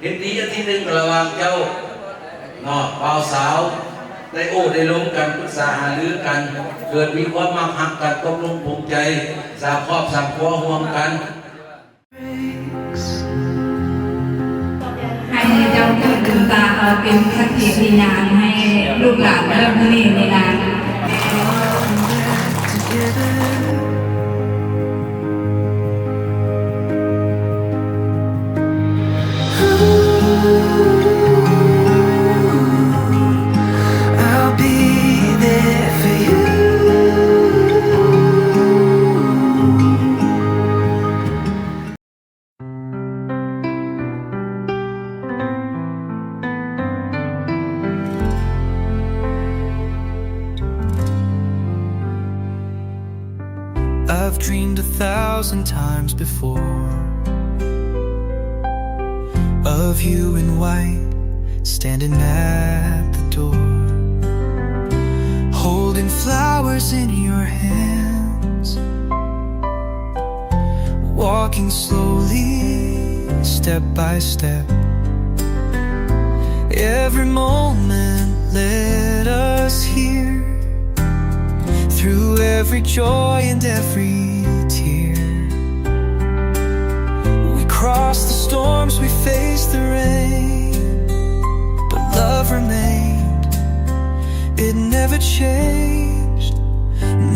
ห็นดีอาทิตย์หนึ่งระหว่างเจ้าเนาะบ่าวสาวได้โอ้ได้ลงกันปรึกษาหารือกันเกิดมีความมักหักกันตกลงปลงใจสร้างครอบครัวห่วมกันให้เจ้าเกิดลืมตาเป็นสักขีพยานให้ลูกหลานเริ่มเรียนในนาม I've dreamed 1,000 times before of you in white, standing at the door, holding flowers in your hands, walking slowly, step by step. Every moment led us here, through every joy and every tear. We crossed the storms, we faced the rain, but love remained, it never changed.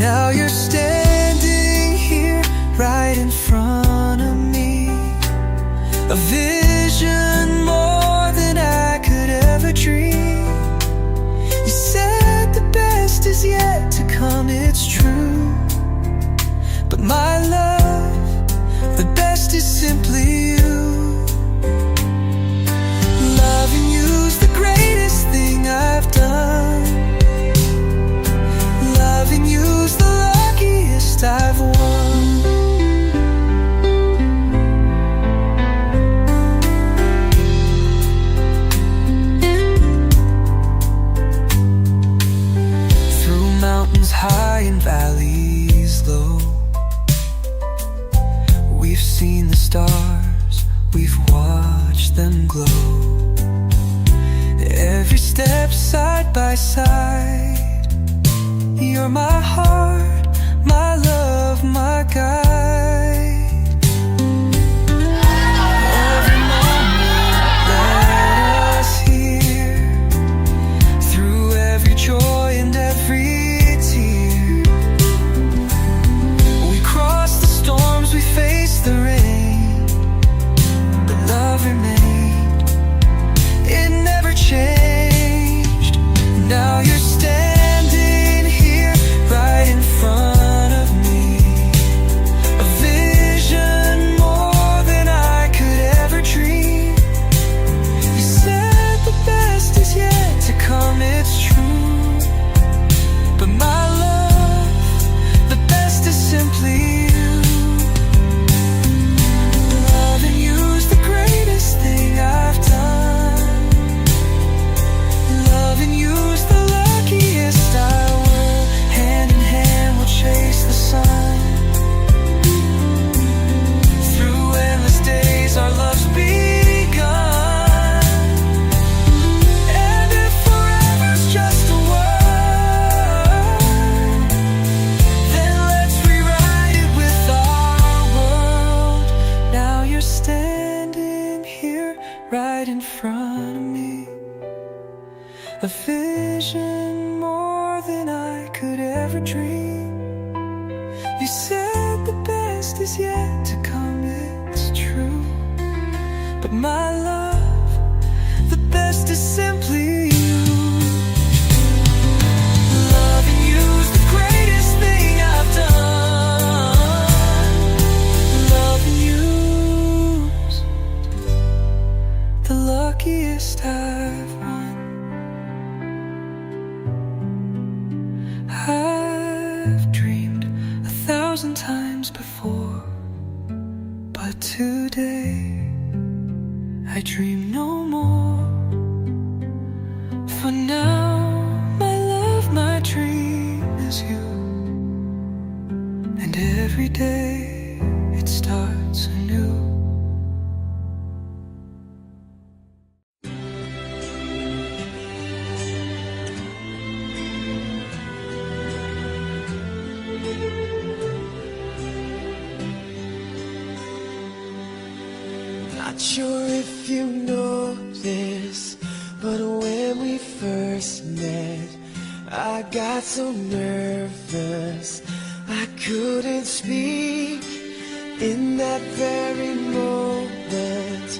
Now you're standing here right in front of me, a vision more than I could ever dream. You said the best is yet to come, it's true, but my love, the best is simply you. Loving you's the greatest thing I've done. Loving you's the luckiest I've won. Through mountains high and valleys low, we've seen the stars, we've watched them glow. Every step side by side, you're my heart, my love, my guide. Every moment led us here, through every joy and every tear. We crossed the storms, we faced the rain, but love remained, it never changed. Now you're standing here right in front of me, a vision more than I could ever dream. You said the best is yet to come, it's true, but my love, the best is simply you. Loving you's the greatest thing I've done. Loving you's the luckiest I will. Hand in hand we'll chase the sun. Through endless days our love's begun. And if forever's just a word, then let's rewrite it with our world. Now you're standing here right in front of me, a vision more than I could ever dream. You said the best is yet to come, it's true, but my love, the best is simply you. Loving you's the greatest thing I've done. Loving you's the luckiest I've won. I've dreamed 1,000 times before, but today I dream no more. For now, my love, my dream is you, and every day it starts anew. Not sure if you know this, but when we first met, I got so nervous I couldn't speak. In that very moment,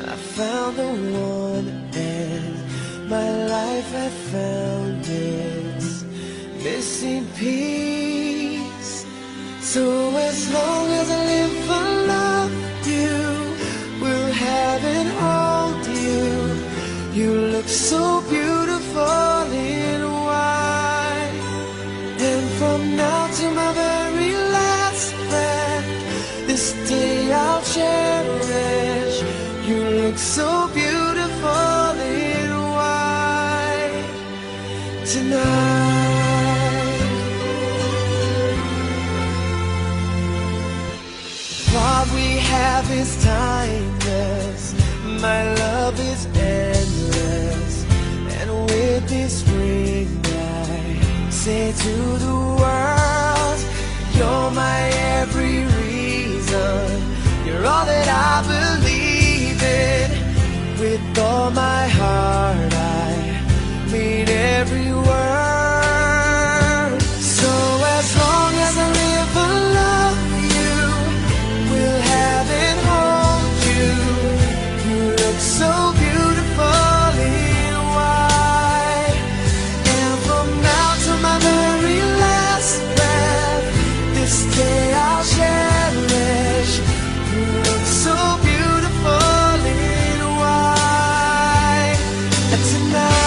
I found the one, and my life had found its missing piece. So as long as I live, I love you, will have and hold you. You look so beautiful in white, and from now to my very last breath, this day I'll cherish. You look so beautiful in white tonight. What we have is timeless, my love is endless, and with this ring I say to the world, you're my every reason, you're all that I believe in. With all my heart I mean every word. So as long as I live, I love you, will have and hold you. You look so beautiful in white, and from now to my very last breath, this day I'll cherish. You look so beautiful in white tonight.